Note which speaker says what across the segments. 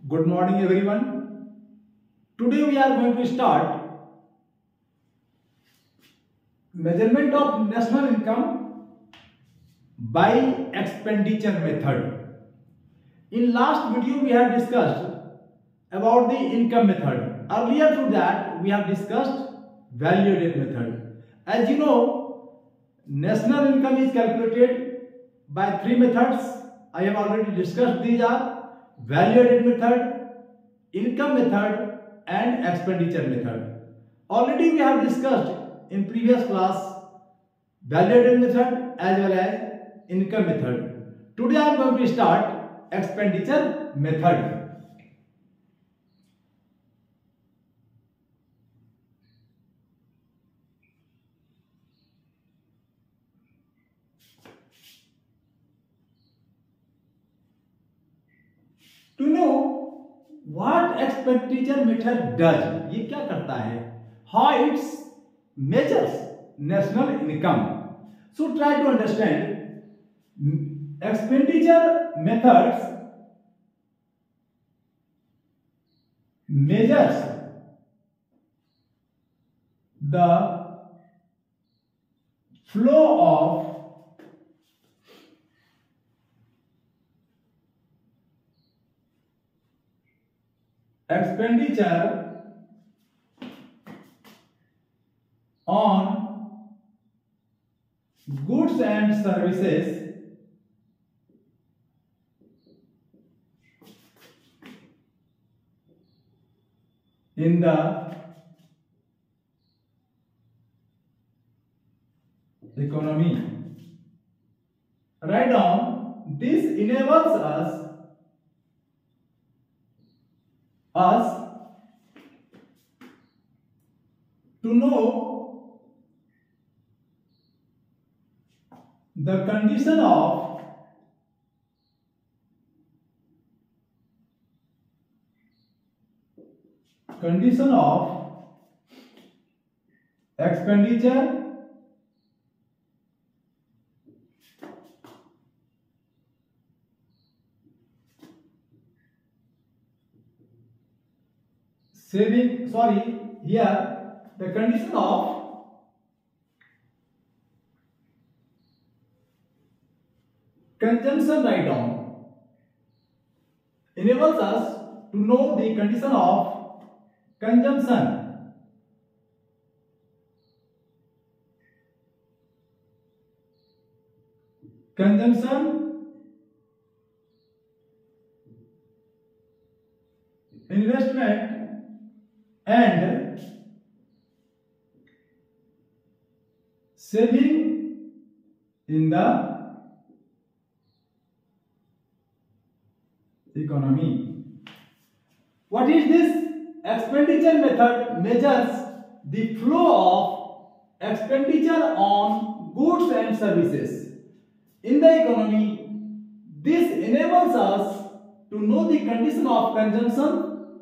Speaker 1: Good morning everyone. Today we are going to start measurement of national income by expenditure method. In last video we have discussed about the income method. Earlier to that we have discussed value added method. As you know, national income is calculated by three methods. I have already discussed. These are value added method, income method and expenditure method. Already we have discussed in previous class value added method as well as income method. Today I am going to start expenditure method. To know what expenditure method does, ये क्या करता है, how it measures national income. So try to understand expenditure methods measures the flow of expenditure on goods and services in the economy. Write down, this enables us to know the condition of expenditure the condition of consumption. Write down, enables us to know the condition of consumption investment and saving in the economy. What is this? Expenditure method measures the flow of expenditure on goods and services in the economy. This enables us to know the condition of consumption,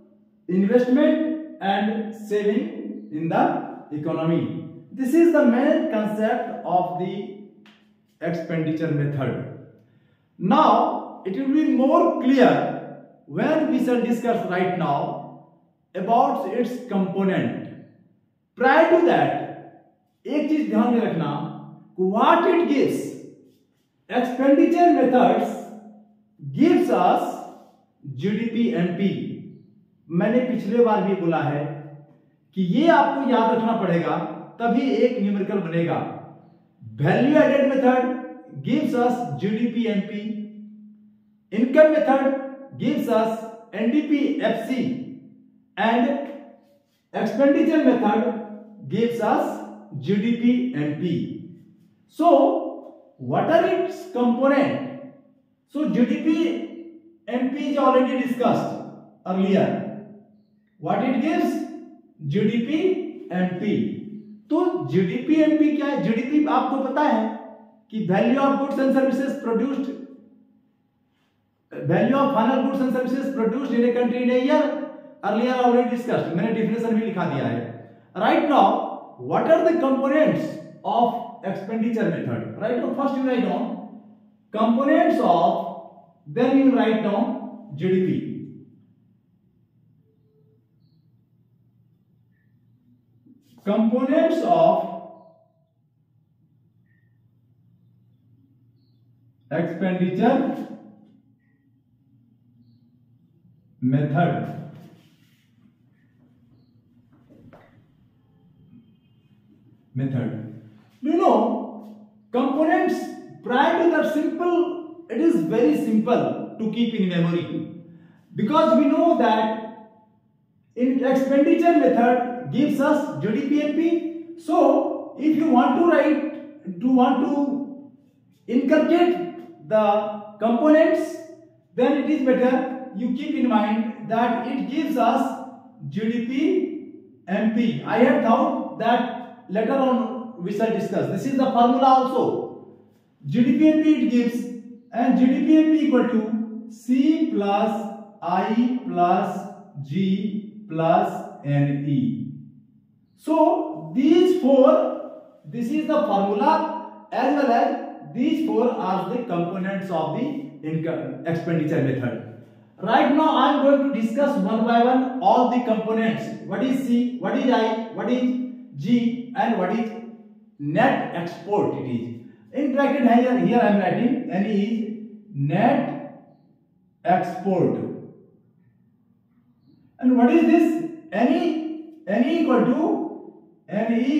Speaker 1: investment and saving in the economy. This is the main concept of the expenditure method. Now it will be more clear when we shall discuss right now about its component. Prior to that, एक चीज ध्यान में रखना, what it gives. Expenditure methods gives us GDP MP. मैंने पिछले बार भी बोला है कि ये आपको याद रखना पड़ेगा, तभी एक न्यूमेरिकल बनेगा. Value added method gives us GDP MP. Income method gives us NDP FC and expenditure method gives us GDP MP. So what are its component? So GDP MP is already discussed earlier. What it gives? GDP MP. तो GDP MP क्या है? GDP आपको पता है कि value of goods and services produced, value of final goods and services produced in a country in a year. Earlier already discussed, मैंने definition भी लिखा दिया है. Right now what are the components of expenditure method? Right now first you write down components of, then you write down GDP. components of expenditure method. You know, components, prior to that simple, it is very simple to keep in memory, because we know that in expenditure method gives us GDP&P. So if you want to inculcate the components, then it is better you keep in mind that it gives us GDP&P. I had thought that later on we shall discuss. This is the formula also. GDP&P it gives, and GDP&P equal to C plus I plus G plus NE. So these four, this is the formula, as well as these four are the components of the expenditure method. Right now I am going to discuss one by one all the components. What is C, what is I, what is G, and what is net export it is. In bracket here I am writing NE is net export. And what is this? NE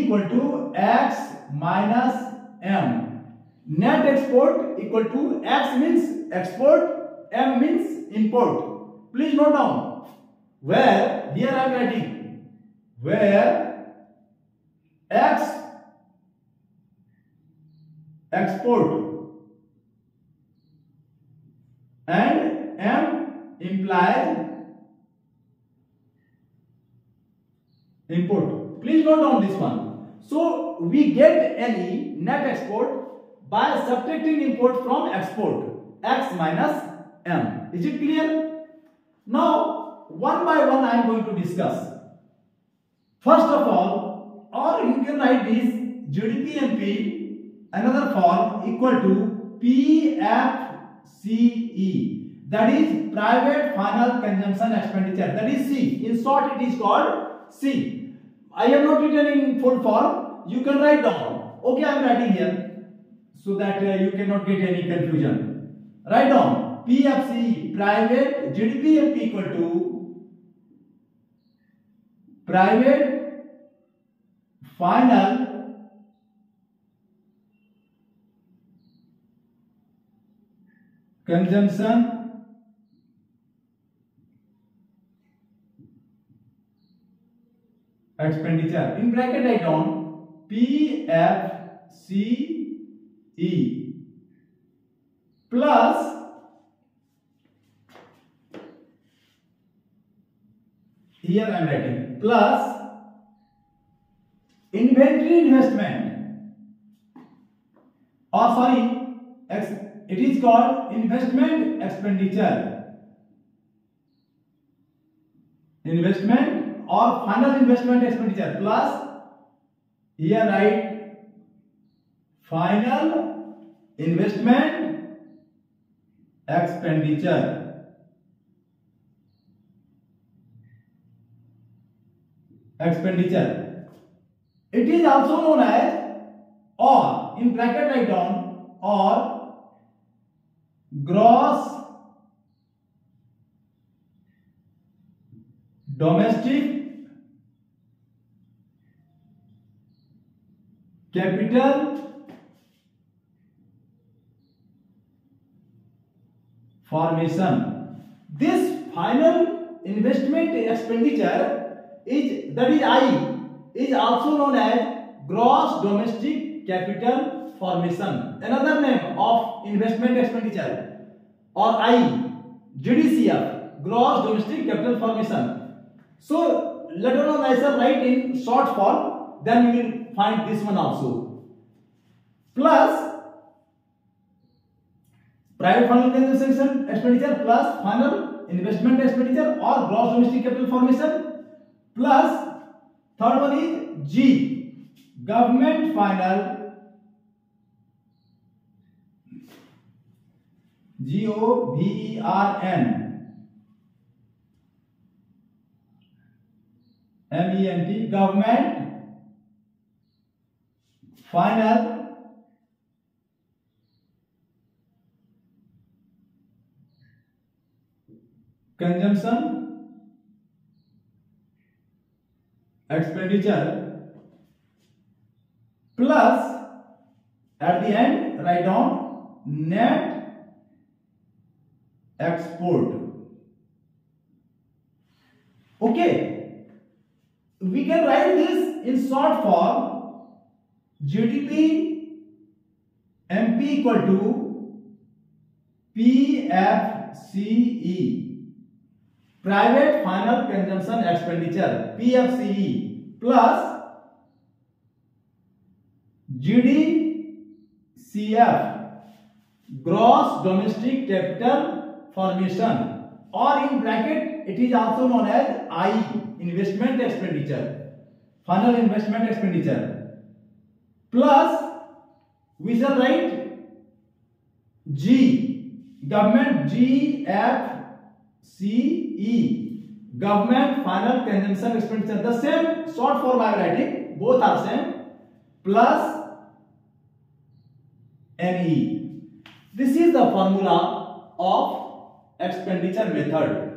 Speaker 1: equal to X minus M. Net export equal to X means export, M means import. Please note down where here I am writing where X export and M implies import. Please note down this one. So we get NE net export by subtracting import from export, X minus M. Is it clear? Now one by one I am going to discuss. First of all, or you can write this GDP&P another form equal to PFCE, that is private final consumption expenditure, that is C. In short it is called C. I have not written in full form, you can write down. Okay, I am writing here so that you cannot get any confusion. Write down PFCE, private GDP&P equal to private final consumption expenditure. In bracket write down PFCE plus here I am writing plus inventory investment, or sorry, it is called investment expenditure. Investment or final investment expenditure plus here write final investment expenditure. It is also known as, or in bracket write down, or gross domestic capital formation. This final investment expenditure is, that is I, is also known as gross domestic capital formation. Another name of investment expenditure, or I, GDCF, gross domestic capital formation. So later on I shall write in short form, then we will find this one also. Plus private final consumption expenditure plus final investment expenditure or gross domestic capital formation, plus third one is G, government final, GOVERNMENT, government final consumption expenditure plus at the end write down net export. Okay, we can write this in short form: GDP MP equal to PFCE, private final consumption expenditure, PFCE, plus GDCF, gross domestic capital formation, or in bracket it is also known as I, investment expenditure, final investment expenditure, plus we shall write G, government, GFCE, government final consumption expenditure. The same short form I am writing, both are same, plus NE. This is the formula of expenditure method,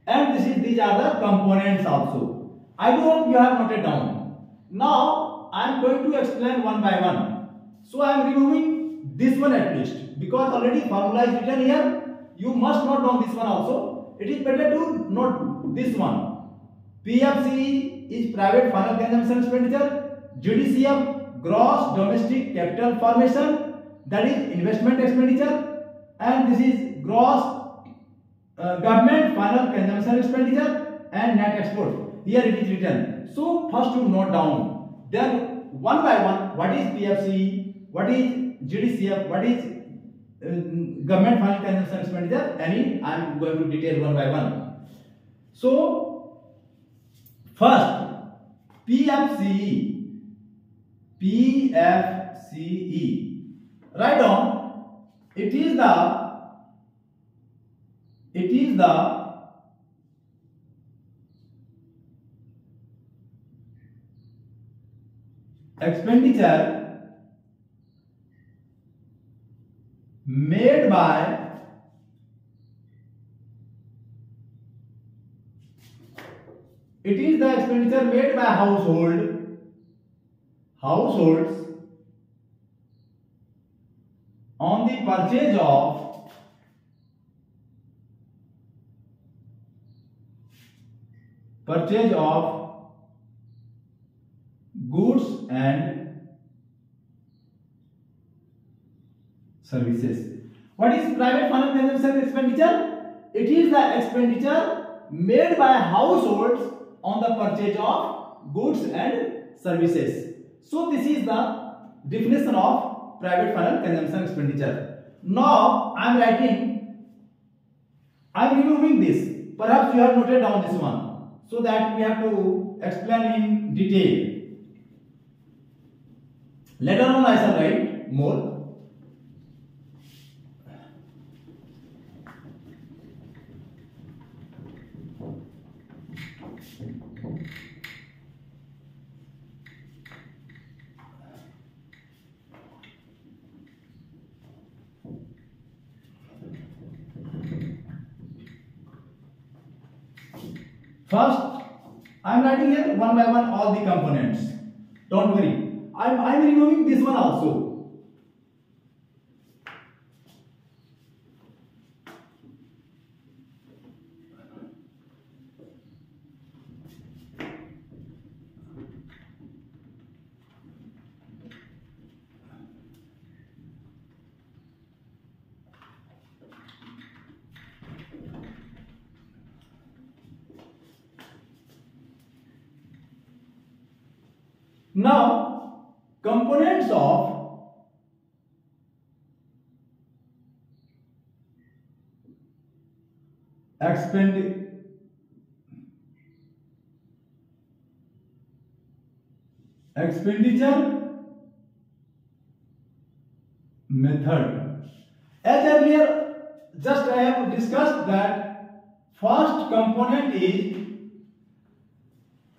Speaker 1: and these are the components also. I do hope you have noted down. Now I am going to explain one by one. So I am removing this one at least, because already formula is written here. You must note down this one also. It is better to note this one. PFCE is private final consumption expenditure. GDCF, gross domestic capital formation, that is investment expenditure, and this is gross government final consumption expenditure and net export. Here it is written. So first you note down, then one by one, what is PFCE, what is GDCF, what is government final consumption expenditure, any I am going to detail one by one. So first PFCE, write down, it is the expenditure made by households on the purchase of goods and services. What is private final consumption expenditure? It is the expenditure made by households on the purchase of goods and services. So this is the definition of private final consumption expenditure. Now I am removing this. Perhaps you have noted down this one, so that we have to explain in detail. Later on I shall write more. First, I am writing here one by one all the components. Don't worry. I am removing this one also. Now, components of expenditure method. As earlier, just I have discussed that first component is,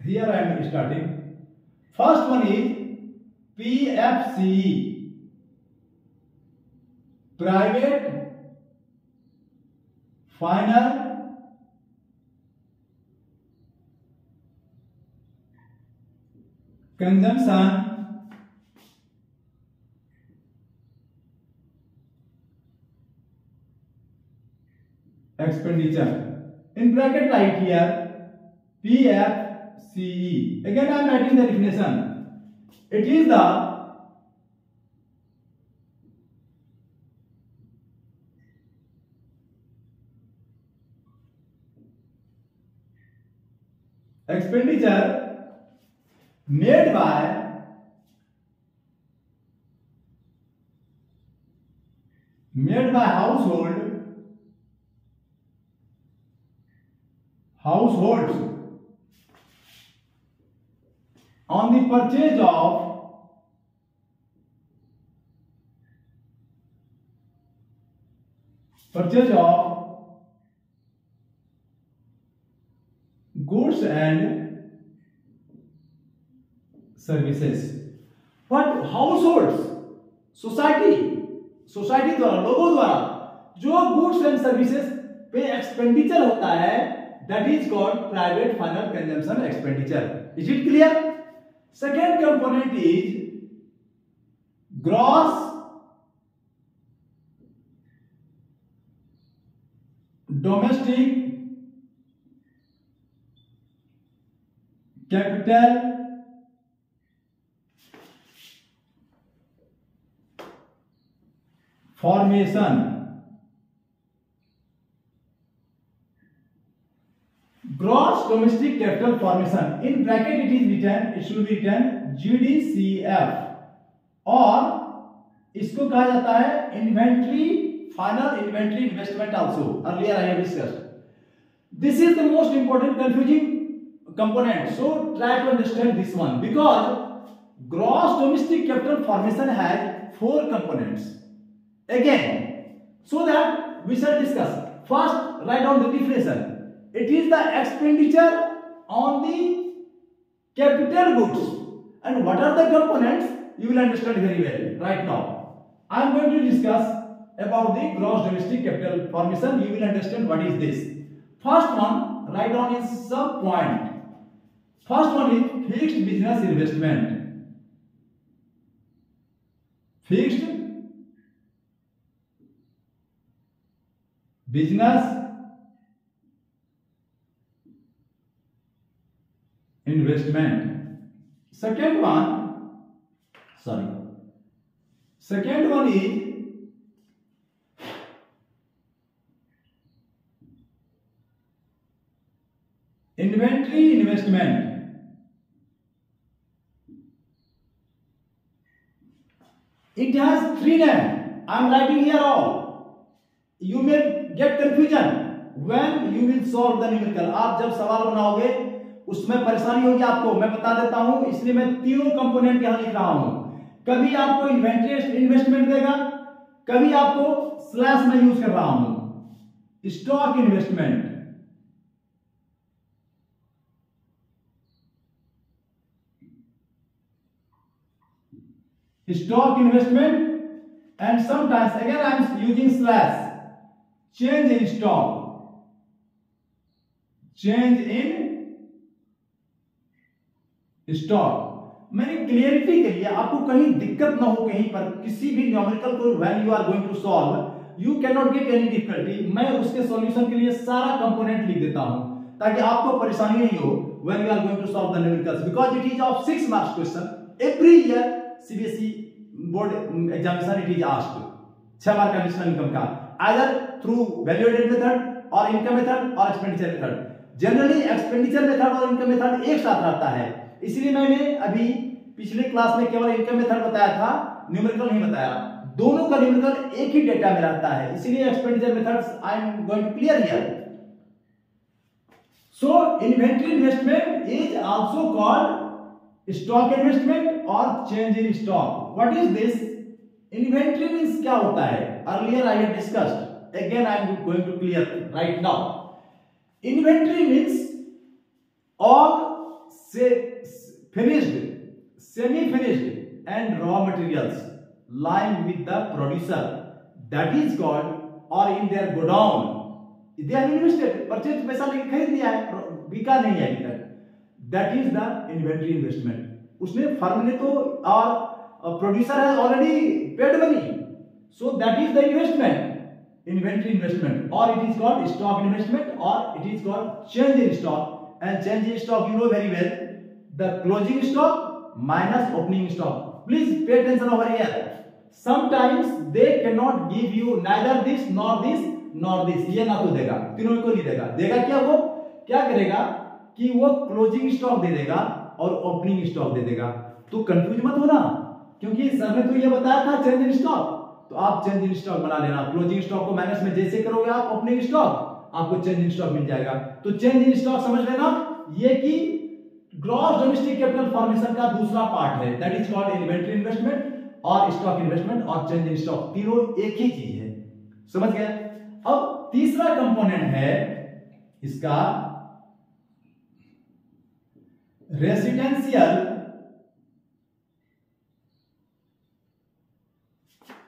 Speaker 1: here I am starting. First one is PFCE, private final consumption expenditure. In bracket right here PFCE. Again I am writing the definition. It is the expenditure made by households on the purchase of goods and services. What households, society द्वारा, लोगों द्वारा जो goods and services पे expenditure होता है, that is called private final consumption expenditure. Is it clear? Second component is gross domestic capital formation. Gross domestic capital formation. In bracket it is written, it should be written GDCF, और इसको कहा जाता है inventory final inventory investment also. Earlier I have discussed. This is the most important confusing component. So try to understand this one, because gross domestic capital formation has 4 components. Again, so that we shall discuss. First, write down the definition. It is the expenditure on the capital goods. And what are the components? You will understand very well right now. I am going to discuss about the gross domestic capital formation. You will understand what is this. First one, write down in sub point. First one is fixed business investment. Fixed business investment. Second one is inventory investment. It has 3 names. I am writing here all. You may get confusion when you will solve the numerical. आप जब सवाल बनाओगे उसमें परेशानी होगी आपको, मैं बता देता हूं, इसलिए मैं तीनों कंपोनेंट यहां लिख रहा हूं. कभी आपको इन्वेंट्री इन्वेस्टमेंट देगा, कभी आपको स्लैश में यूज कर रहा हूं stock investment. Stock investment, and sometimes again I am using slash. Change in stock. Change in stock. मैंने क्लियरिटी के लिए, आपको कहीं दिक्कत ना हो, कहीं पर किसी भी न्यूमेरिकल को when you are going to solve you can not get any difficulty, मैं उसके सॉल्यूशन के लिए सारा कंपोनेंट लिख देता हूं ताकि आपको परेशानी नहीं हो when you are going to solve the numericals, because it is of 6 marks question every year. CBSE board examination it is asked 6 mark का एडिशनल इनकम का, either through value added method और इनकम मेथड और expenditure method. Generally expenditure method और income method एक साथ रहता है, इसलिए मैंने अभी पिछले क्लास में केवल इनकम मेथड बताया था, न्यूमेरिकल नहीं बताया. दोनों का न्यूमेरिकल एक ही डेटा में रहता है, इसलिए expenditure methods I am going to clear here. So inventory investment is also called stock investment और change in stock. What is this? Inventory means क्या होता है? Earlier I have discussed, again I am going to clear right now. Inventory means all से finished, semi finished and raw materials lying with the producer, that is called, or in their godown, they are invested, purchase पैसा लेके खरीद लिया है, बिका नहीं है अभी तक, that is the inventory investment. उसने फर्म ने तो, और producer has already paid money, so that is the investment, inventory investment, or it is called stock investment, or it is called change in stock. And change in stock, you know very well, the closing stock minus opening stock. Please pay attention over here. Sometimes they cannot give you neither this nor this nor this. ये ना तो देगा, तीनों को नहीं देगा. देगा क्या, वो क्या करेगा कि वो क्लोजिंग स्टॉक दे देगा और ओपनिंग स्टॉक दे देगा. तो कंफ्यूज मत होना, क्योंकि सर ने तो ये बताया था चेंज इन स्टॉक, तो आप चेंज इन स्टॉक बना लेना. क्लोजिंग स्टॉक को माइनस में जैसे करोगे आप ओपनिंग स्टॉक, आपको चेंज इन स्टॉक मिल जाएगा. तो चेंज इन स्टॉक समझ लेना, ये कि ग्रॉस डोमेस्टिक कैपिटल फॉर्मेशन का दूसरा पार्ट है, that is called inventory investment और स्टॉक इन्वेस्टमेंट और चेंज इन स्टॉक, तीनों एक ही चीज है. समझ गया. अब तीसरा कंपोनेंट है इसका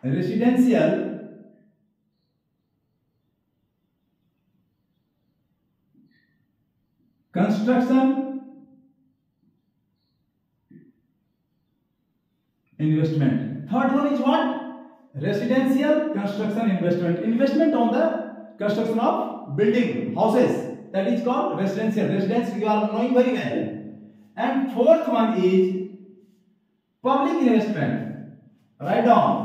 Speaker 1: residential construction investment. Third one is what? Residential construction investment. Investment on the construction of building, houses, that is called residential. Residence you are knowing very well. And fourth one is public investment. Write down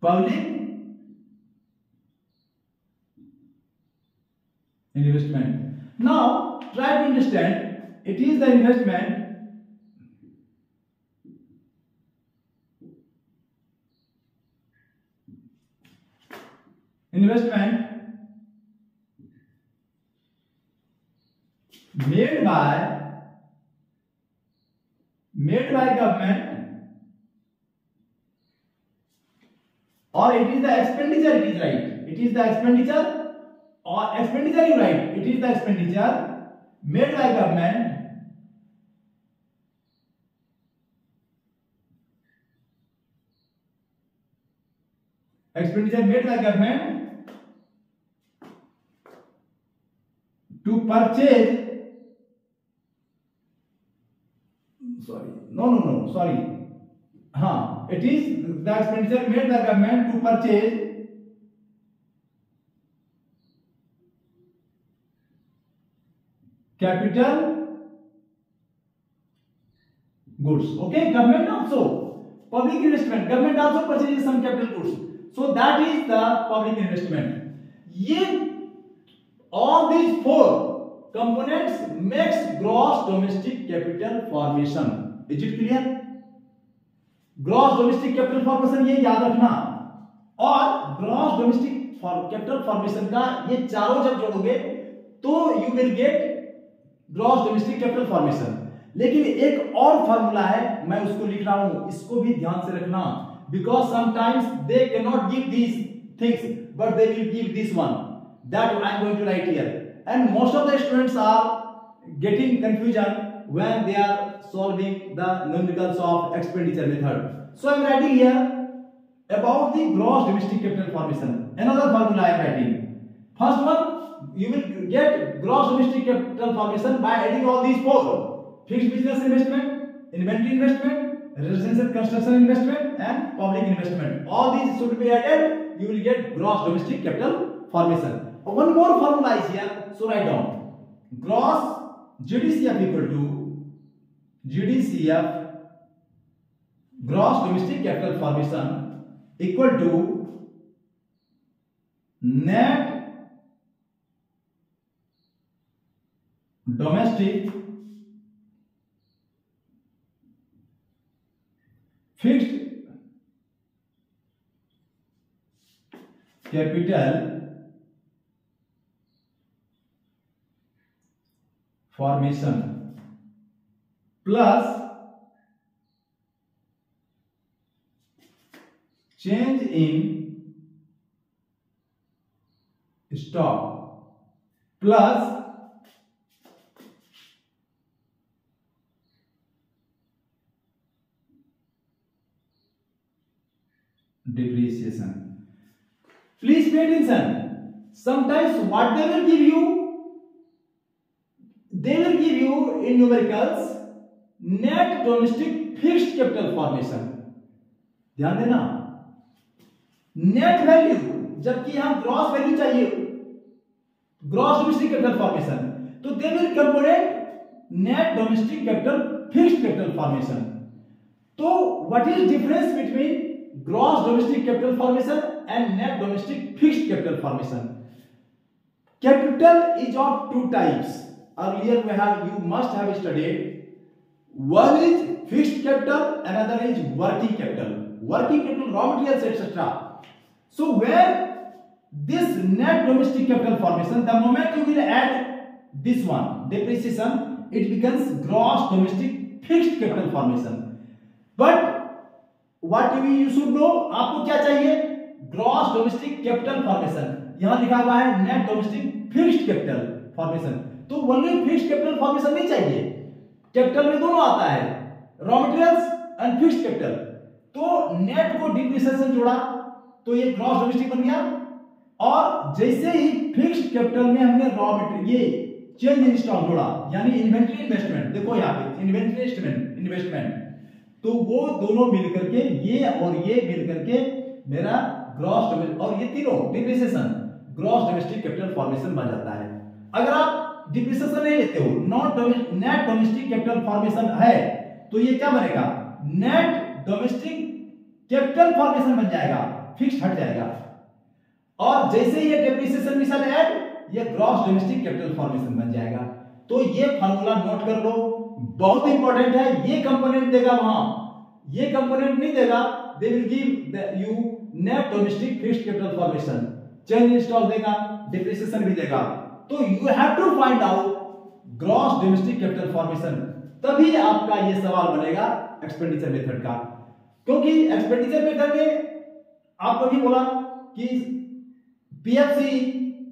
Speaker 1: public investment. Now try to understand, it is the investment made by government, or it is the expenditure, it is right, it is the expenditure, or expenditure you write, it is the expenditure made by government to purchase, it is the expenditure made by government to purchase capital goods. Okay, government also, public investment, government also purchases some capital goods, so that is the public investment. Ye all these four components makes gross domestic capital formation. Is it clear? Gross domestic capital formation ये याद रखना, और gross domestic capital formation का ये चारों जब जोड़ोगे तो you will get gross domestic capital formation. लेकिन एक और फार्मूला है, मैं उसको लिख रहा हूं, इसको भी ध्यान से रखना, because sometimes they can not give these things but they will give this one, that I am going to write here, and most of the students are getting confusion when they are solving the numericals of expenditure method. So I am writing here about the gross domestic capital formation. Another formula I am writing. First one, you will get gross domestic capital formation by adding all these four: fixed business investment, inventory investment, residential construction investment, and public investment. All these should be added. You will get gross domestic capital formation. One more formula is here. So write down gross GDCF equal to GDCF, gross domestic capital formation, equal to net domestic fixed capital formation plus change in stock plus depreciation. Please pay attention. Sometimes what they will give you in numericals net domestic fixed capital formation. ध्यान देना, net value, जबकि यहां gross value चाहिए, gross domestic capital formation, तो they will component net domestic capital fixed capital formation. तो what is difference between gross domestic capital formation and net domestic fixed capital formation? Capital is of two types. Earlier you must have studied. One is fixed capital, another is working capital. Working capital, raw materials, etc. So where this net domestic capital formation, the moment you will add this one, depreciation, it becomes gross domestic fixed capital formation. But what you should know, आपको क्या चाहिए? Gross domestic capital formation. यहां लिखा हुआ है net domestic fixed capital formation, तो only fixed capital formation नहीं चाहिए. कैपिटल में दोनों आता है, raw materials and fixed capital. तो नेट को डिप्रिसिएशन जोड़ा तो ये ग्रॉस डोमेस्टिक बन गया. और जैसे ही फिक्स्ड कैपिटल में हमने रॉ मटेरियल, ये चेंज इन स्टॉक जोड़ा, यानी इन्वेंटरी इन्वेस्टमेंट, देखो यहां पे इन्वेंटरी इन्वेस्टमेंट, तो वो दोनों मिलकर के, ये और ये मिलकर के मेरा ग्रॉस डोमेस्टिक, और ये तीनों depreciation gross domestic capital formation बन जाता है. अगर आप डिप्रिसिएशन नहीं लेते हो, नेट डोमेस्टिक कैपिटल फॉर्मेशन है, तो ये क्या बनेगा? नेट डोमेस्टिक कैपिटल फॉर्मेशन बन जाएगा, फिक्स्ड हट जाएगा. और जैसे ये डिप्रिसिएशन के साथ ऐड, ये ग्रॉस डोमेस्टिक कैपिटल फॉर्मेशन बन जाएगा. तो ये फार्मूला नोट कर लो, बहुत इंपॉर्टेंट है. ये कंपोनेंट देगा वहां, ये कंपोनेंट नहीं देगा. They will give you net domestic fixed capital formation, change in stock देगा, डिप्रिसिएशन भी देगा. तो you have to find out gross domestic capital formation, तभी आपका ये सवाल बनेगा एक्सपेंडिचर मेथड का. क्योंकि एक्सपेंडिचर मेथड में आपको भी बोला कि पीएफसी,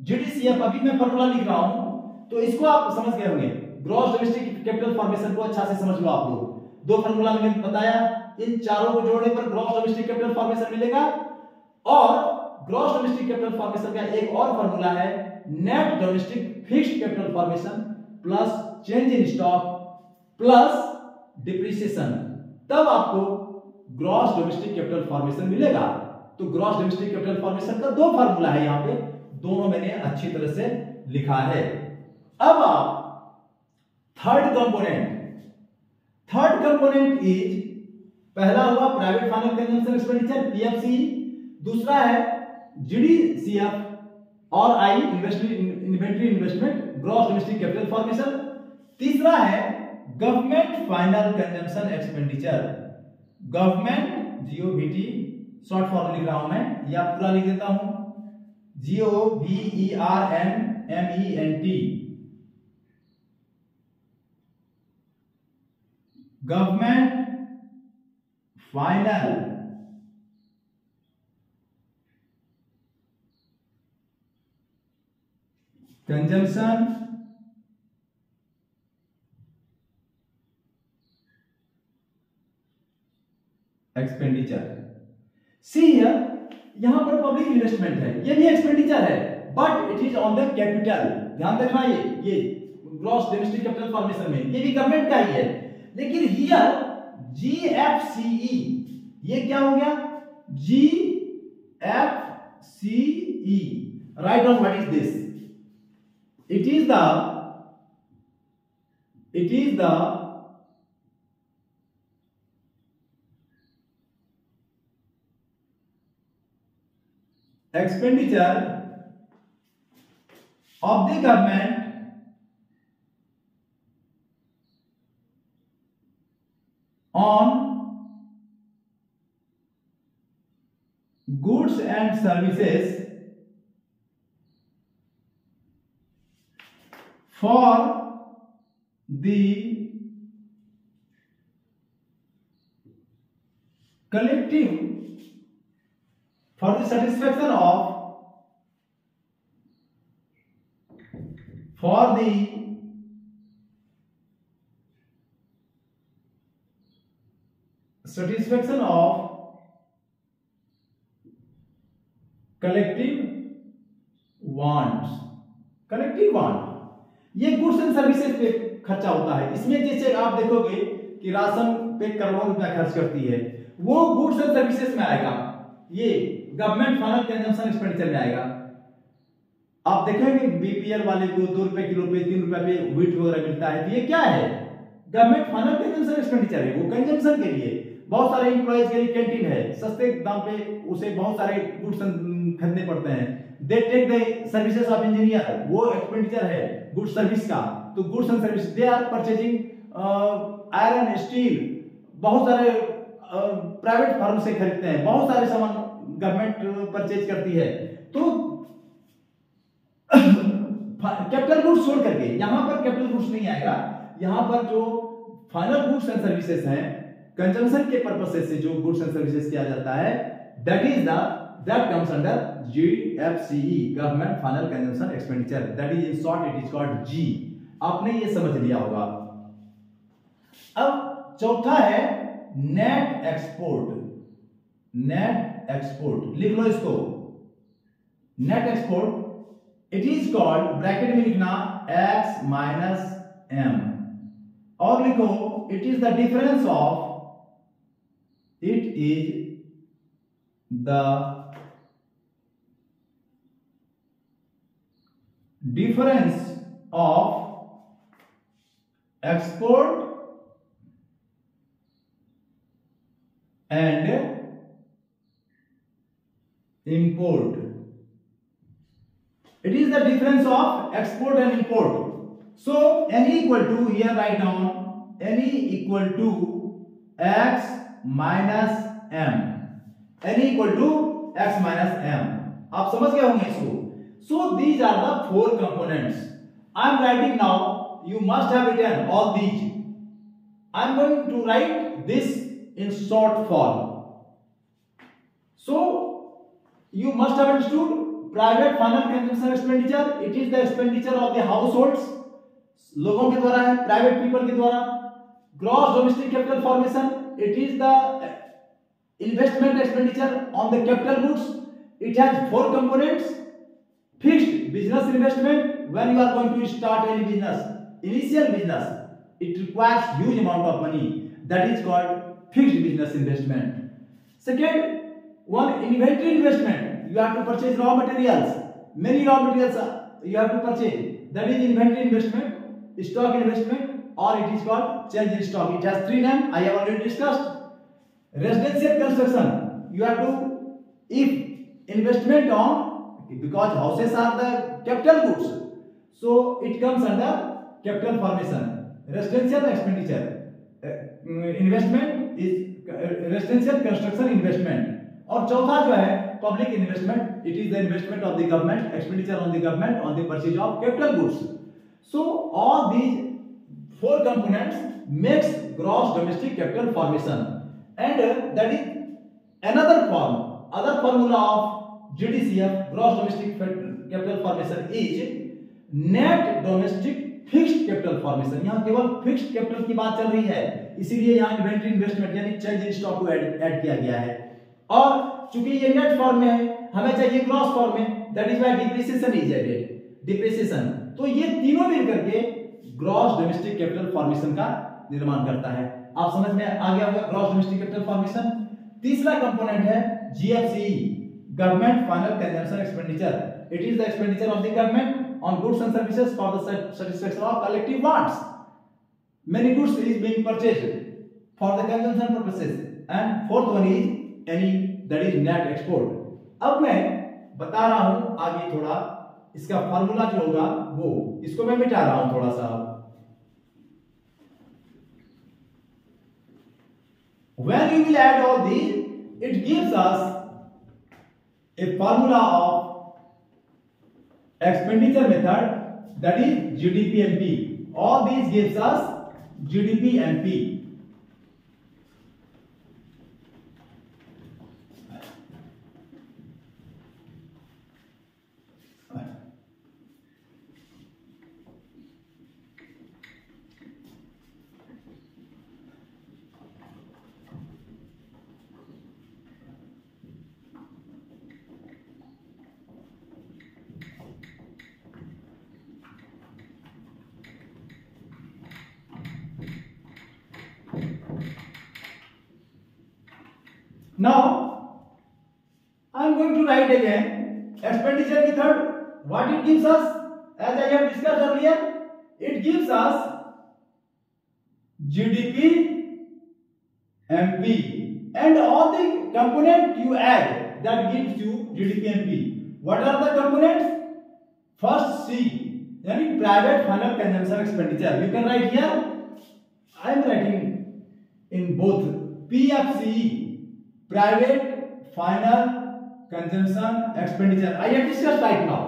Speaker 1: जीडीसीएफ, अभी मैं फॉर्मूला लिख रहा हूं, तो इसको आप समझ गए होंगे. ग्रॉस डोमेस्टिक कैपिटल फॉर्मेशन को अच्छा से समझ लो आप लोग. दो फॉर्मूला मैंने बताया, इन चारों को जोड़ने पर ग्रॉस डोमेस्टिक कैपिटल फॉर्मेशन मिलेगा. और ग्रॉस डोमेस्टिक कैपिटल फॉर्मेशन का एक और फार्मूला है, net domestic fixed capital formation plus change in stock plus depreciation, तब आपको ग्रॉस डोमेस्टिक कैपिटल फॉर्मेशन मिलेगा. तो ग्रॉस डोमेस्टिक कैपिटल फॉर्मेशन का दो फार्मूला है, यहां पे दोनों मैंने अच्छी तरह से लिखा है. अब आप थर्ड कंपोनेंट इज, पहला हुआ private final consumption expenditure PFC, दूसरा है जीडीसीएफ और I inventory investment gross domestic capital formation, तीसरा है government final consumption expenditure, government GOVT, short form लिख रहा हूं मैं, या पूरा लिख देता हूं, GOVERNMENT, government final consumption expenditure. See here, यहां पर पब्लिक इन्वेस्टमेंट है, ये भी एक्सपेंडिचर है, but it is on the capital. ध्यान रखना, ये ग्रॉस डोमेस्टिक कैपिटल फॉर्मेशन में ये भी गवर्नमेंट का ही है. लेकिन हियर GFCE, ये क्या हो गया? GFCE, write down what is this? It is the expenditure of the government on goods and services for the collective, for the satisfaction of, for the satisfaction of collective wants, collective want ये goods and services पे खर्चा होता है। इसमें जैसे आप देखोगे कि राशन पे करोड़ों रुपया खर्च करती है, वो गुड्स एंड सर्विसेज में आएगा, ये गवर्नमेंट फाइनल कंजम्पशन एक्सपेंडिचर में आएगा। आप देखेंगे बीपीएल वाले को 2 रुपए किलो पे 3 रुपए पे व्हीट वगैरह मिलता है, तो ये क्या है? गवर्नमेंट फाइनल कंजम्पशन एक्सपेंडिचर है, वो कंजम्पशन के लिए। बहुत सारे एम्प्लॉइज के लिए कैंटीन है, सस्ते दाम पे उसे बहुत सारे गुड्स खरीदने पड़ते हैं। They take the services of engineer, वो एक्सपेंडिचर है गुड्स सर्विस का। तो goods and service they are purchasing iron, steel, बहुत सारे प्राइवेट फर्म से खरीदते हैं, बहुत सारे सामान गवर्नमेंट परचेज करती है। तो कैपिटल गुड्स छोड़ करके यहां पर कैपिटल गुड्स नहीं आएगा। यहां पर जो फाइनल गुड्स एंड सर्विसेज हैं, कंजम्पशन के पर्पस से जो गुड्स एंड सर्विसेज किया जाता है, that comes under GFCE, government final consumption expenditure, that is in short it is called G। आपने ये समझ लिया होगा। अब चौथा है नेट एक्सपोर्ट। नेट एक्सपोर्ट लिख लो इसको, net export it is called, bracket में लिखना x माइनस m, और लिखो it is the difference of, it is the difference of export and import. It is the difference of export and import. So n equal to, here write down n equal to x minus m, n equal to x minus m। आप समझ गए होंगे इसको। So these are the 4 components. I am writing now. You must have written all these. I am going to write this in short form. So you must have understood private final consumption expenditure. It is the expenditure of the households. लोगों के द्वारा है, private people के द्वारा। Gross domestic capital formation. It is the investment expenditure on the capital goods. It has 4 components. Fixed business investment, when you are going to start any business, initial business, it requires huge amount of money, that is called fixed business investment. Second one, inventory investment, you have to purchase raw materials, many raw materials you have to purchase, that is inventory investment. Stock investment, or it is called change in stock, it has 3 names, I have already discussed. Residential construction, you have to, if investment on, because houses are the capital goods, so it comes under capital formation. Residential expenditure investment is residential construction investment। और चौथा जो है public investment, it is the investment of the government, expenditure on the government on the purchase of capital goods। So all these 4 components makes gross domestic capital formation, and that is another form, other formula of GDCF, gross domestic capital formation, is net domestic fixed capital formation। यहां केवल fixed capital की बात चल रही है, इसीलिए यहां inventory investment यानी चेंज इन स्टॉक को ऐड किया गया है। और चूंकि ये नेट फॉर्म में है, हमें चाहिए ग्रॉस फॉर्म में, that is why depreciation is added, depreciation. तो ये तीनों मिलकर के ग्रॉस डोमेस्टिक कैपिटल फॉर्मेशन का निर्माण करता है। आप समझ में आ गया होगा ग्रॉस डोमेस्टिक कैपिटल फॉर्मेशन। तीसरा कंपोनेंट है GFCE, government final consumption expenditure. It is the expenditure of the government on goods and services for the satisfaction of collective wants. Many goods is being purchased for the consumption purposes. And fourth one is any, that is net export. अब मैं बता रहा हूं आगे थोड़ा इसका formula जो होगा वो, इसको मैं मिटा रहा हूं थोड़ा सा। When you will add all these, it gives us a formula of expenditure method, that is GDP-MP. All these gives us GDP-MP. Now I am going to write again expenditure method. What it gives us, as I have discussed earlier, it gives us GDP, MP, and all the component you add, that gives you GDP, MP. What are the components? First C, यानी private final consumption expenditure. You can write here. I am writing in both PFCE, private final consumption expenditure. I have discussed right now.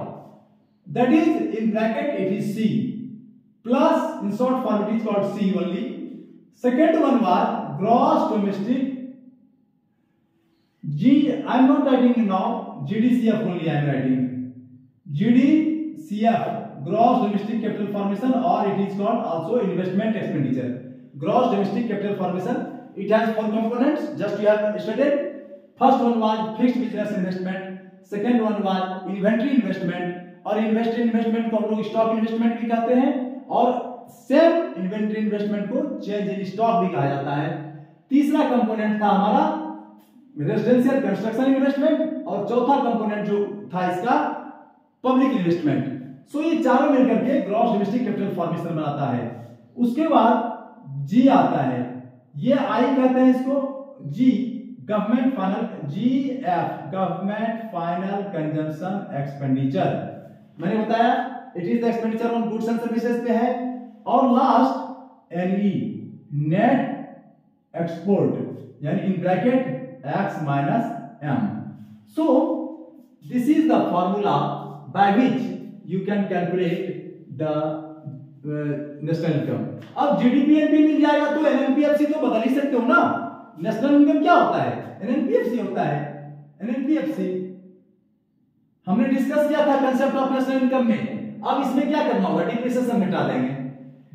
Speaker 1: That is in bracket it is C plus, in short form it is called C only. Second one was gross domestic. I am not writing now. GDCF only I am writing. GDCF, gross domestic capital formation, or it is called also investment expenditure. Gross domestic capital formation. It has four components. Just you have studied. First one was fixed business investment. Second one was inventory investment, और investment को हम लोग stock investment भी कहते हैं, और same inventory investment को change in stock भी कहा जाता है. तीसरा कंपोनेंट था हमारा रेजिडेंशियल कंस्ट्रक्शन इन्वेस्टमेंट, और चौथा कंपोनेंट जो था इसका पब्लिक इन्वेस्टमेंट. सो ये चारों मिलकर के ग्रॉस डोमेस्टिक कैपिटल फॉर्मेशन बनाता है. उसके बाद जी आता है, ये आई कहते हैं इसको. G government final, GF government final consumption expenditure. मैंने बताया it is the expenditure on goods and services पे है. और लास्ट NE नेट एक्सपोर्ट, यानी in bracket X minus M. So this is the formula by which you can calculate the national income. अब GDP NP मिल जाएगा तो NNPFC तो बदल ही सकते हो ना. नेशनल इनकम क्या होता है? NNPFC होता है. NNPFC हमने डिस्कस किया था कंसेप्ट ऑफ नेशनल इनकम में. अब इसमें क्या करना होगा? डिप्रिसिएशन घटा देंगे.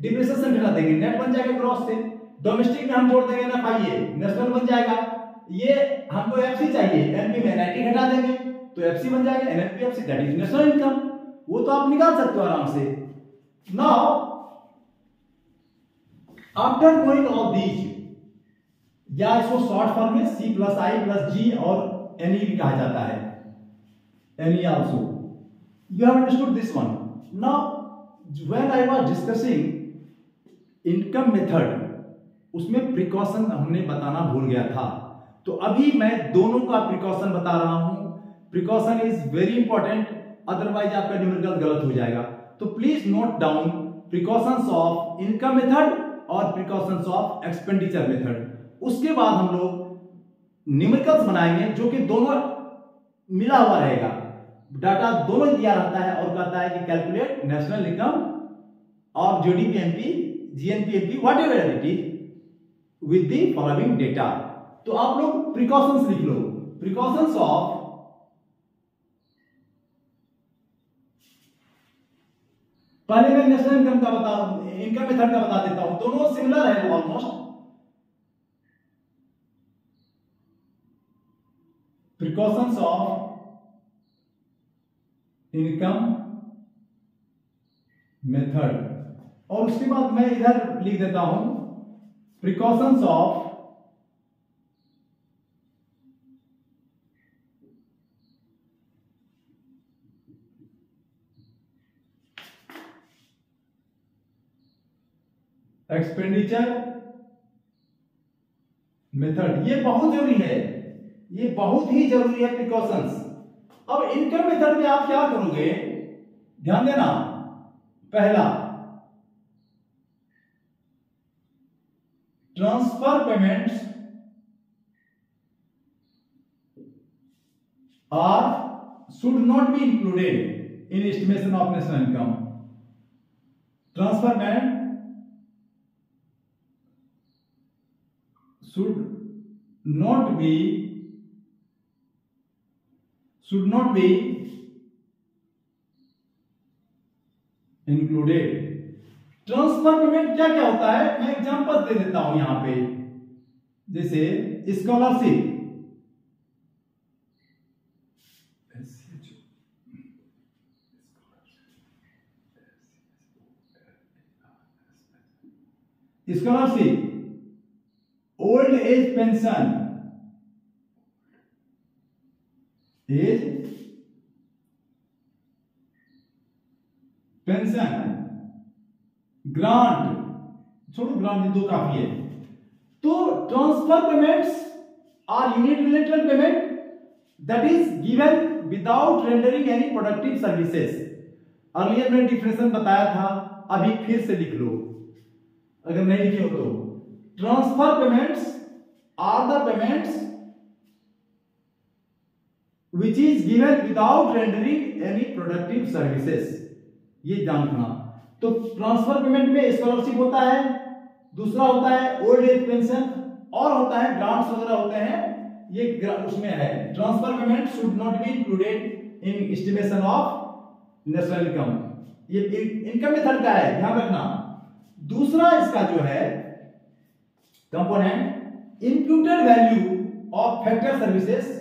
Speaker 1: डिप्रिसिएशन घटा देंगे, नेट बन जाएगा ग्रॉस से. डोमेस्टिक में हम जोड़ देंगे ना, पाइए नेशनल बन जाएगा. ये हमको एफसी चाहिए, एनपी में एनआईटी घटा देंगे तो एफसी बन जाएगा. एनएनपीएफसी दैट इज नेशनल इनकम. वो तो आप निकाल सकते हो आराम से. Now after going all these, या इसको शॉर्ट फॉर्म में C plus I plus G और NE भी कहा जाता है. NE also you have understood this one. Now when I was discussing income method, उसमें प्रिकॉशन हमने बताना भूल गया था, तो अभी मैं दोनों का प्रिकॉशन बता रहा हूं. Precaution is very important, otherwise आपका न्यूमेरिकल गलत हो जाएगा. तो please note down precautions of income method और प्रिकॉशंस ऑफ एक्सपेंडिचर मेथड. उसके बाद हम लोग न्यूमेरिकल्स बनाएंगे जो कि दोनों मिला हुआ रहेगा. डाटा दोनों दिया रहता है और कहता है कि कैलकुलेट नेशनल इनकम और GDP, MP, GNP, MP what ever it is with the following data. तो आप लोग प्रिकॉशंस लिख लो. प्रिकॉशंस ऑफ पहले मैं नेशनल इनकम का इनकम मेथड का बता देता हूं. दोनों सिमिलर है almost. Precautions of income method, और उसके बाद मैं इधर लिख देता हूं प्रिकॉशंस ऑफ एक्सपेंडिचर मेथड. ये बहुत जरूरी है, ये बहुत ही जरूरी है प्रिकॉशंस. अब इनकम मेथड में आप क्या करोगे, ध्यान देना. पहला, transfer payments are should not be included in estimation of national income. Transfer payment should not be included. Transfer payment क्या क्या होता है, मैं एग्जांपल दे देता हूं यहां पे. जैसे scholarship, old age pension, pension, grant, छोड़ो ग्रांट दो काफी है। तो transfer payments are unit related payment that is given without rendering any productive services. Earlier मैंने डिफिनेशन बताया था, अभी फिर से लिख लो अगर नहीं लिखे हो तो। Transfer payments are the payments which is given without rendering any productive services, ये जानना। तो ट्रांसफर पेमेंट में स्कॉलरशिप होता है, दूसरा होता है ओल्ड एज पेंशन, और होता है ग्रांट्स वगैरह होते हैं, ये उसमें है। Transfer payment should not be included in estimation of national income. ये इनकम मेथड का है, ध्यान रखना। दूसरा इसका जो है component, imputed value of factor services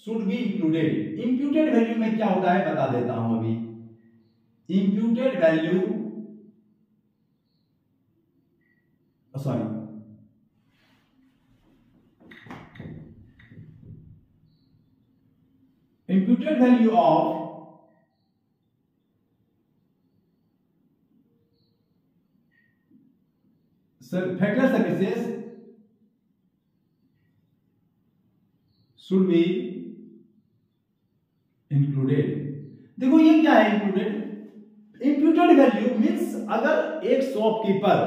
Speaker 1: should be included. Imputed value में क्या होता है बता देता हूं अभी। Imputed value, sorry, imputed value of factor services should be included। देखो ये क्या है इंक्लूडेड? imputed value मीन्स अगर एक shopkeeper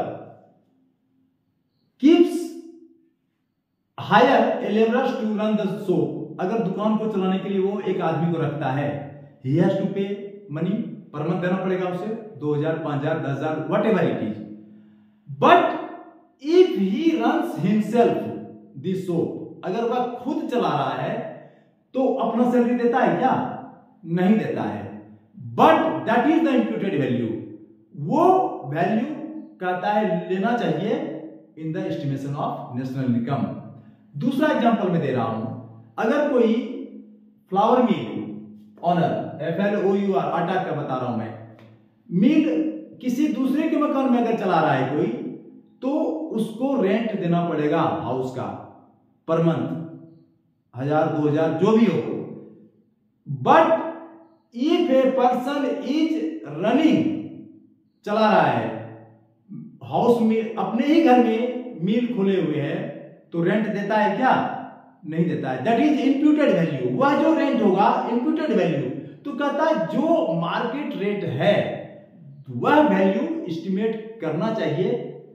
Speaker 1: keeps hire a labourers to run the shop, अगर दुकान को चलाने के लिए वो एक आदमी को रखता है, ही हैज टू पे मनी, पर मंथ देना पड़ेगा उसे 2000, 5000, 10000, whatever it is. But if he runs himself the shop, अगर वह खुद चला रहा है तो अपना सैलरी देता है क्या? नहीं देता है। But that is the imputed value, वो वैल्यू कहता है लेना चाहिए in the estimation of national income. दूसरा एग्जांपल मैं दे रहा हूं, अगर कोई फ्लावर मिल ऑनर, FLOUR, आटा का बता रहा हूं मैं, मिल किसी दूसरे के मकान में अगर चला रहा है कोई, तो उसको रेंट देना पड़ेगा हाउस का पर मंथ, 1000, 2000 जो भी हो। But if a person is running, चला रहा है हाउस में, अपने ही घर में मिल खोले हुए है, तो रेंट देता है क्या? नहीं देता है। दैट इज इंप्यूटेड वैल्यू, वह जो रेंट होगा इंप्यूटेड वैल्यू। तो कहता है जो मार्केट रेट है वह वैल्यू एस्टिमेट करना चाहिए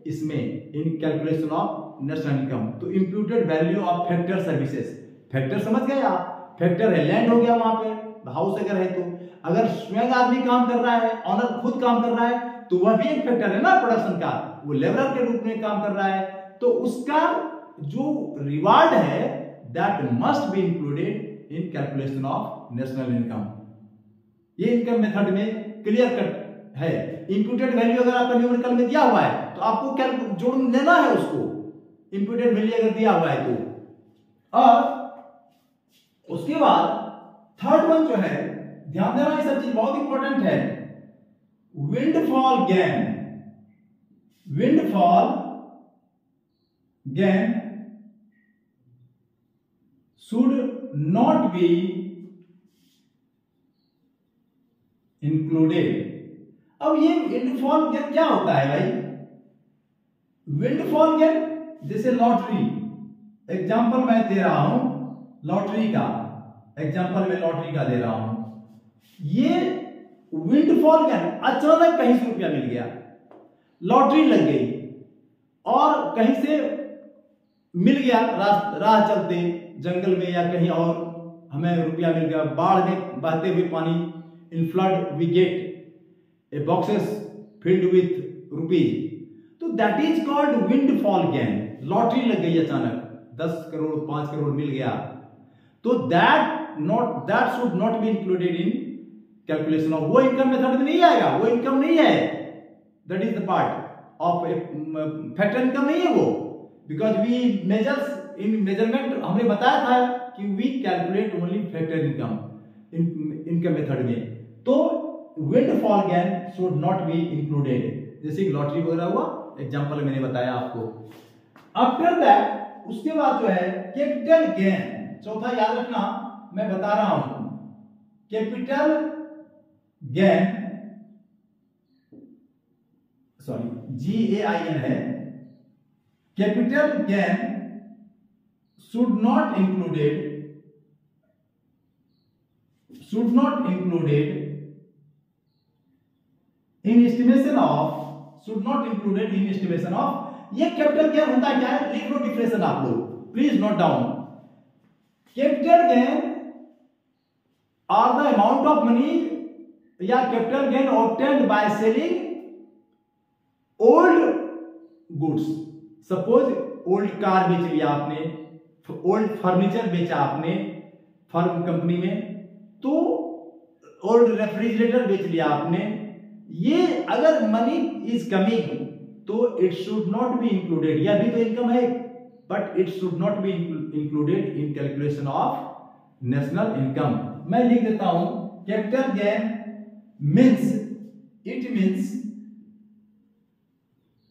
Speaker 1: इसमें, in calculation of national income. तो imputed value of factor services, factor समझ गए आप? फैक्टर है, लैंड हो गया वहां पे, हाउस अगर है तो, अगर स्वयं आदमी काम कर रहा है, ऑनर खुद काम कर रहा है, तो वह भी एक फैक्टर है ना प्रोडक्शन का, वो लेबरर के रूप में काम कर रहा है, तो उसका जो रिवार्ड है that must be included in calculation of national income. ये इनकम मेथड में क्लियर कट है। इंप्यूटेड वैल्यू अगर आपका न्यूमेरिकल में दिया हुआ है तो आपको जोड़ लेना है उसको, इंप्यूटेड वैल्यू अगर दिया हुआ है तो। और उसके बाद थर्ड वन जो है, ध्यान देना, ये सब चीज बहुत इंपॉर्टेंट है, windfall gain. Windfall gain should not be included। अब ये विंडफॉल गेन क्या होता है भाई? विंडफॉल गेन जैसे लॉटरी, एग्जांपल मैं दे रहा हूं लॉटरी का, एग्जांपल मैं लॉटरी का दे रहा हूं। ये विंडफॉल गेन, अचानक कहीं से रुपया मिल गया, लॉटरी लग गई और कहीं से मिल गया, राह चलते जंगल में या कहीं और हमें रुपया मिल गया, बाढ़ में बहते हुए पानी, in flood we get a boxes filled with rupees, तो that is called windfall gain. Lottery लग गई अचानक, 10 करोड़ 5 करोड़ मिल गया, तो that should not be included in calculation of, वो इनकम मेथड में नहीं आएगा, वो इनकम नहीं है, that is the part of factor income नहीं है वो, because we measures in measurement हमने बताया था कि we calculate only factor income income method में। तो windfall gain should not be included, जैसे कि लॉटरी वगैरह हुआ, एग्जांपल मैंने बताया आपको। आफ्टर दैट उसके बाद जो है कैपिटल गेन, चौथा याद रखना, मैं बता रहा हूं कैपिटल गेन सॉरी GAIN है, capital gain should not included in estimation of ये कैपिटल गेन होता क्या है, लिख लो डिफरेंशियल आप लोग, please note down. Capital gain are the amount of money या capital gain obtained by selling old goods. Suppose old car बेच लिया आपने, ओल्ड फर्नीचर बेचा आपने फर्म कंपनी में, तो ओल्ड रेफ्रिजरेटर बेच लिया आपने, ये अगर मनी इज कमिंग तो it should not be included. यह भी तो इनकम है, but it should not be included in calculation of national income. मैं लिख देता हूं capital gain means, it means,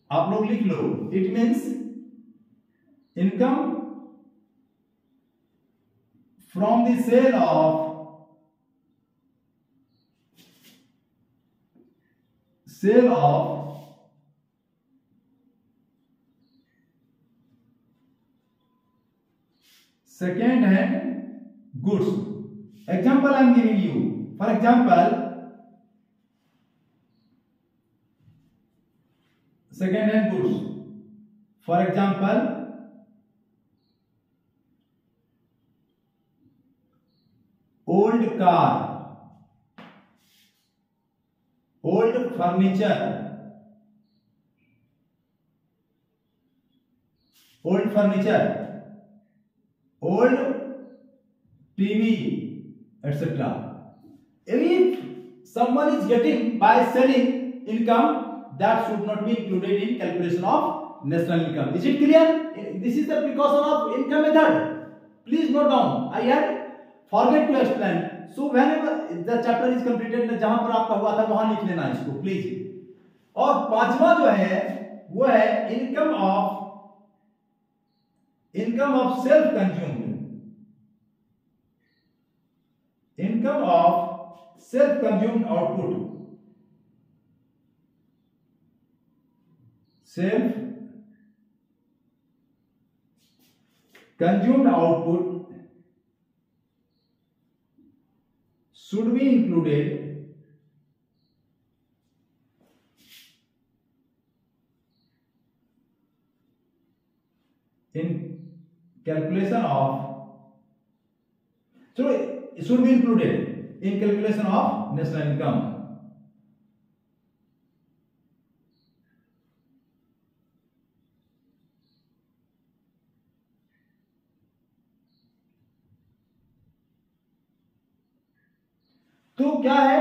Speaker 1: आप लोग लिख लो, it means income from the sale of second hand goods. Example I am giving you. For example, second hand goods. For example, old car, old furniture, old TV, etc. If someone is getting by selling income, that should not be included in calculation of national income. Is it clear? This is the precaution of income method. Please note down. I had forget to explain. So whenever the chapter is completed, जहां पर आपका हुआ था वहां लिख लेना इसको please. और पांचवा जो है वो है income of self consumed, income of self consumed output, self consumed output should be included in calculation of, so it should be included in calculation of national income. तो क्या है,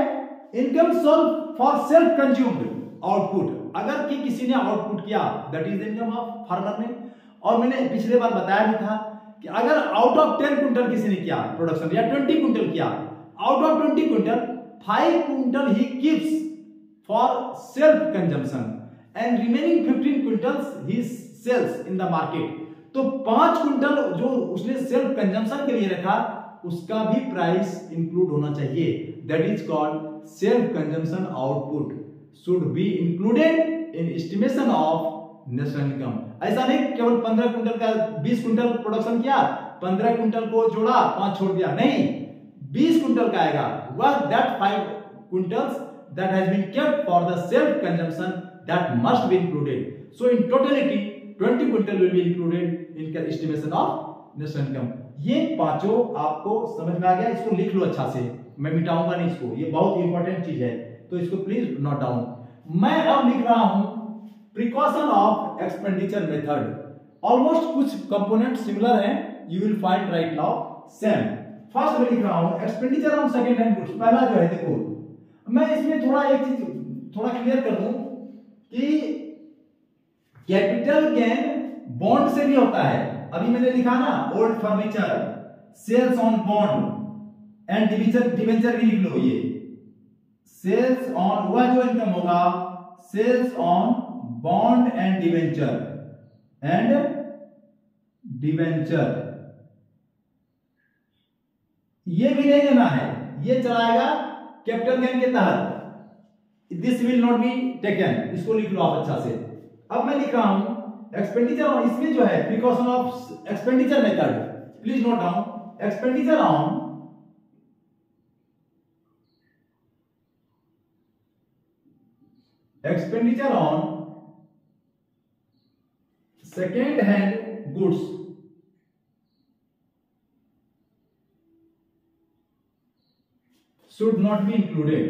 Speaker 1: income solve for self consumed output, अगर कि किसी ने output किया that is income of farmer ने। और मैंने पिछले बार बताया भी था कि अगर आउट ऑफ 10 क्विंटल किसी ने किया प्रोडक्शन या 20 क्विंटल किया, आउट ऑफ 20 क्विंटल 5 क्विंटल ही keeps for self consumption and remaining 15 quintals ही सेल्स इन द मार्केट। तो 5 क्विंटल जो उसने सेल्फ कंजम्पशन के लिए रखा उसका भी प्राइस इंक्लूड होना चाहिए, that is called self consumption output should be included in estimation of national income. ऐसा नहीं केवल 15 क्विंटल का 20 क्विंटल प्रोडक्शन किया, 15 क्विंटल को जोड़ा 5 छोड़ दिया, नहीं 20 क्विंटल का आएगा, worth that 5 quintals that has been kept for the self consumption that must be included. So in totality 20 quintal will be included in estimation of national income. ये पांचों आपको समझ में आ गया, इसको लिख लो अच्छा से, मैं मिटाऊंगा नहीं इसको, ये बहुत इंपॉर्टेंट चीज है, तो इसको प्लीज नोट डाउन। मैं अब लिख रहा हूं precaution of expenditure method. Almost कुछ कंपोनेंट सिमिलर हैं, you will find right now same. First में लिख रहा हूं expenditure on second hand goods. पहला जो है देखो, मैं इसमें थोड़ा एक चीज थोड़ा क्लियर कर दूं कि कैपिटल गेन बॉन्ड से भी होता है। अभी मैंने लिखा ना old furniture, sales on bond and debenture भी लिख लो, ये सेल्स ऑन वह जो इनकम होगा sales on bond and debenture ये भी नहीं लेना है, ये चलाएगा कैपिटल गेन के तहत। This will not be taken, इसको लिख लो आप अच्छा से। अब मैं लिख रहा हूं एक्सपेंडिचर ऑन, इसमें जो है precaution of expenditure method, please note down expenditure on second hand goods should not be included।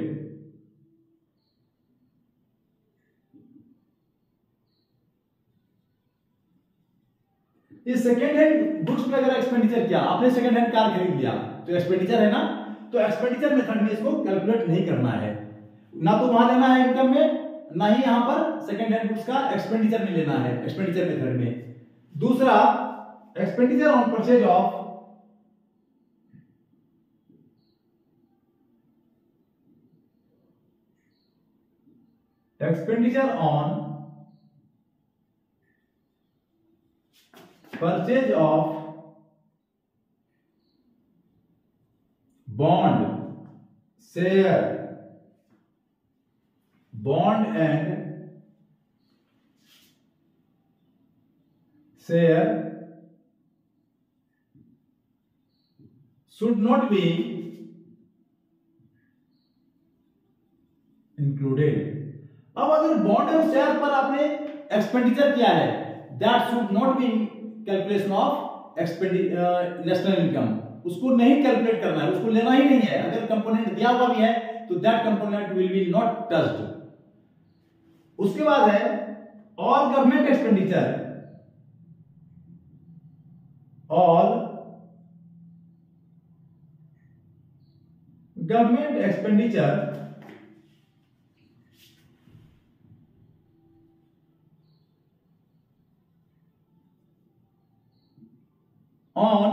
Speaker 1: इस सेकेंड हैंड गुड्स में अगर एक्सपेंडिचर किया, आपने सेकेंड हैंड कार खरीद लिया तो एक्सपेंडिचर है ना, तो एक्सपेंडिचर मेथड में इसको कैलकुलेट नहीं करना है, ना तो वहां लेना है इनकम में, ना ही यहां पर सेकेंड हैंड गुड्स का एक्सपेंडिचर में लेना है एक्सपेंडिचर मेथड में। दूसरा expenditure on purchase of expenditure on purchase of bond and share should not be included। अब अगर बॉन्ड और शेयर पर आपने एक्सपेंडिचर किया है, that should not B calculation of national income, उसको नहीं कैलकुलेट करना है, उसको लेना ही नहीं है। अगर कंपोनेंट दिया हुआ भी है तो that component will be not touched. उसके बाद है all government expenditure, all government expenditure on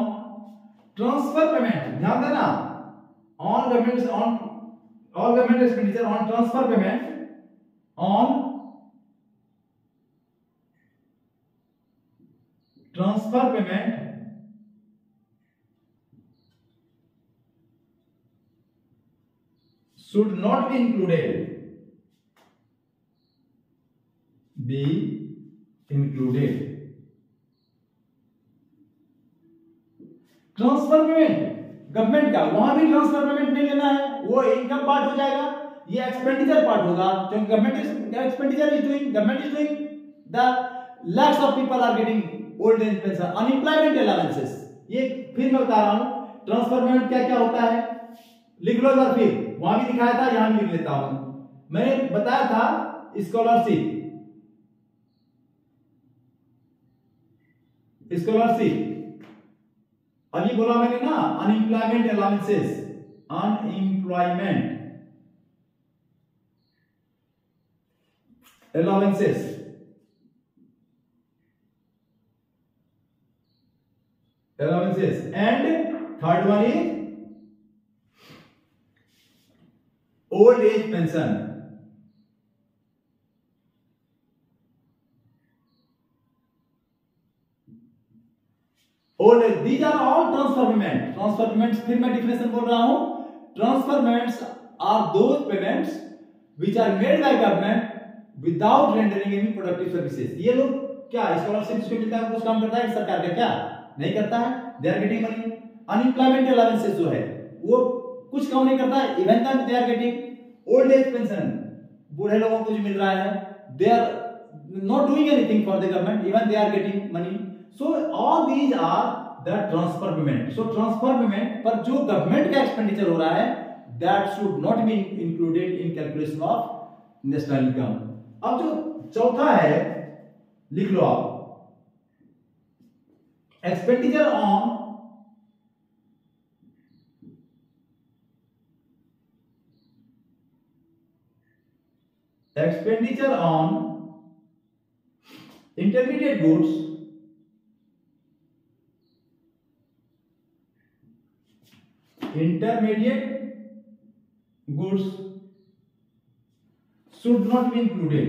Speaker 1: transfer payment, ध्यान देना, on government expenditure on transfer payment, on transfer payment should not be included। Transfer payment government का, वहां भी transfer payment नहीं लेना है, वो इनकम पार्ट हो जाएगा, ये एक्सपेंडिचर पार्ट होगा, क्योंकि government expenditure is doing, government is doing, the lakhs of people are getting old age pension, unemployment allowances. ये फिर मैं बता रहा हूं ट्रांसफर पेमेंट क्या क्या होता है, लिख लो एक बार, फिर वहां भी दिखाया था, यहां भी लिख लेता हूं। मैंने बताया था स्कॉलरशिप, अभी बोला मैंने ना unemployment allowances, allowances and third one is old age pension। old age, these are all transfer payments। फिर मैं डिफिनेशन बोल रहा हूं, transfer payments are those payments which are made by government without rendering any productive services। ये लोग क्या scholarship जिसको मिलता है कुछ काम करता है सरकार का, क्या नहीं करता है, they are getting money. Unemployment allowances जो है वो कुछ काम नहीं करता है, even they are getting old age pension, बूढ़े लोगों को जो मिल रहा है, they are not doing anything for the government, even they are getting money. So all these are the transfer payment. So transfer payment पर जो गवर्नमेंट का एक्सपेंडिचर हो रहा है, that should not be included in calculation of national income. अब जो चौथा है लिख लो आप, expenditure on intermediate goods should not be included।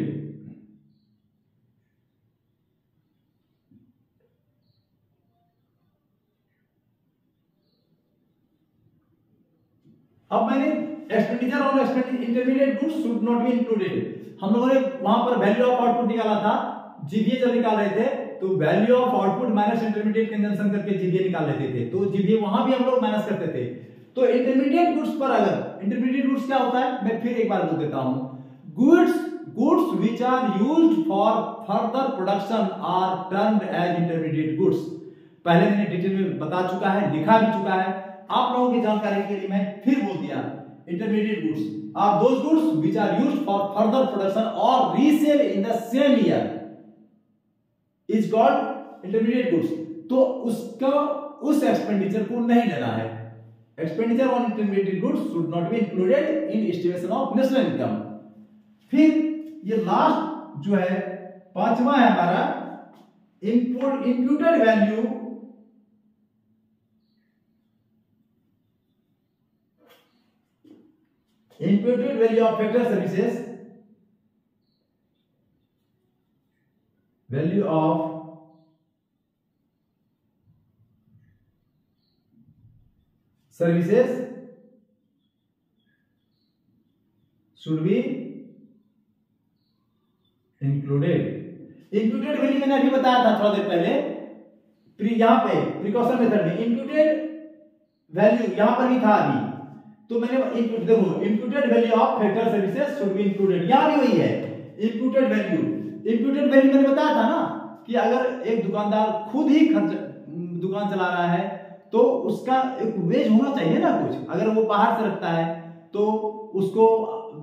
Speaker 1: अब मैंने expenditure on intermediate goods should not be included. हम लोगों ने वहां पर वैल्यू ऑफ आउटपुट निकाला था, जीवीए जब निकाल रहे थे तो value of output minus intermediate consumption करके जीवीए निकाल लेते थे, तो जीवीए वहां भी हम लोग माइनस करते थे। तो इंटरमीडिएट गुड्स पर अगर इंटरमीडिएट गुड्स क्या होता है, मैं फिर एक बार बोल देता हूं, goods which are used for further production are termed as intermediate goods. पहले मैंने डिटेल में बता चुका है, लिखा भी चुका है, आप लोगों की जानकारी के लिए मैं फिर बोल दिया। Intermediate goods are those goods which are used for further production और resale in the same year is called intermediate goods. तो उसका उस एक्सपेंडिचर को नहीं लेना है। Expenditure on intermediate goods should not be included in estimation of national income. फिर ये लास्ट जो है पांचवा है हमारा imputed value of factor services, value of services should be included. Imputed value मैंने अभी बताया था थोड़ा देर पहले, यहां पे प्रिकॉशन मेथड में इंप्यूटेड वैल्यू यहां पर भी था अभी, तो मैंने देखो imputed value of factor services should be included, यहां भी वही है इंप्यूटेड वैल्यू। इंप्यूटेड वैल्यू मैंने बताया था ना कि अगर एक दुकानदार खुद ही दुकान चला रहा है तो उसका एक वेज होना चाहिए ना कुछ, अगर वो बाहर से रखता है तो उसको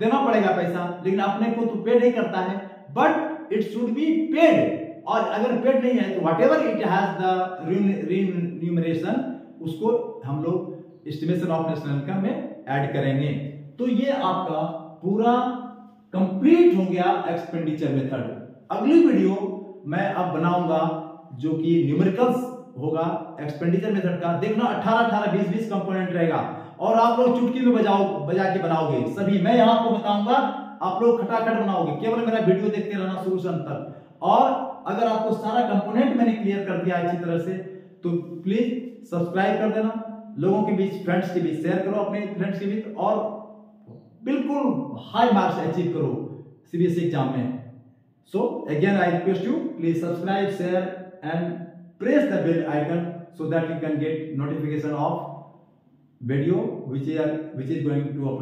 Speaker 1: देना पड़ेगा पैसा, लेकिन अपने को तो पे नहीं करता है, but it should be paid. और अगर पेड नहीं है तो whatever it has the remuneration उसको हम लोग एस्टिमेशन ऑफ नेशनल इनकम में ऐड करेंगे। तो ये आपका पूरा कंप्लीट हो गया एक्सपेंडिचर मेथड। अगली वीडियो मैं अब बनाऊंगा जो कि न्यूमेरिकल्स होगा एक्सपेंडिचर मेथड का। देखना 18 20 कंपोनेंट रहेगा और आप लोग चुटकी में बजा के बनाओगे सभी। मैं यहां आपको बताऊंगा, आप लोग खटाखट बनाओगे, केवल मेरा वीडियो देखते रहना शुरू से अंत तक। और अगर आपको सारा कंपोनेंट मैंने क्लियर कर दिया अच्छी तरह से तो प्लीज सब्सक्राइब कर देना, लोगों के बीच फ्रेंड्स के बीच शेयर करो, अपने फ्रेंड्स के बीच, और बिल्कुल हाई मार्क्स अचीव करो सीबीएसई एग्जाम में। So again I request you, please subscribe, share and press the bell icon so that you can get notification of video which is going to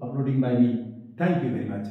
Speaker 1: uploading by me. Thank you very much.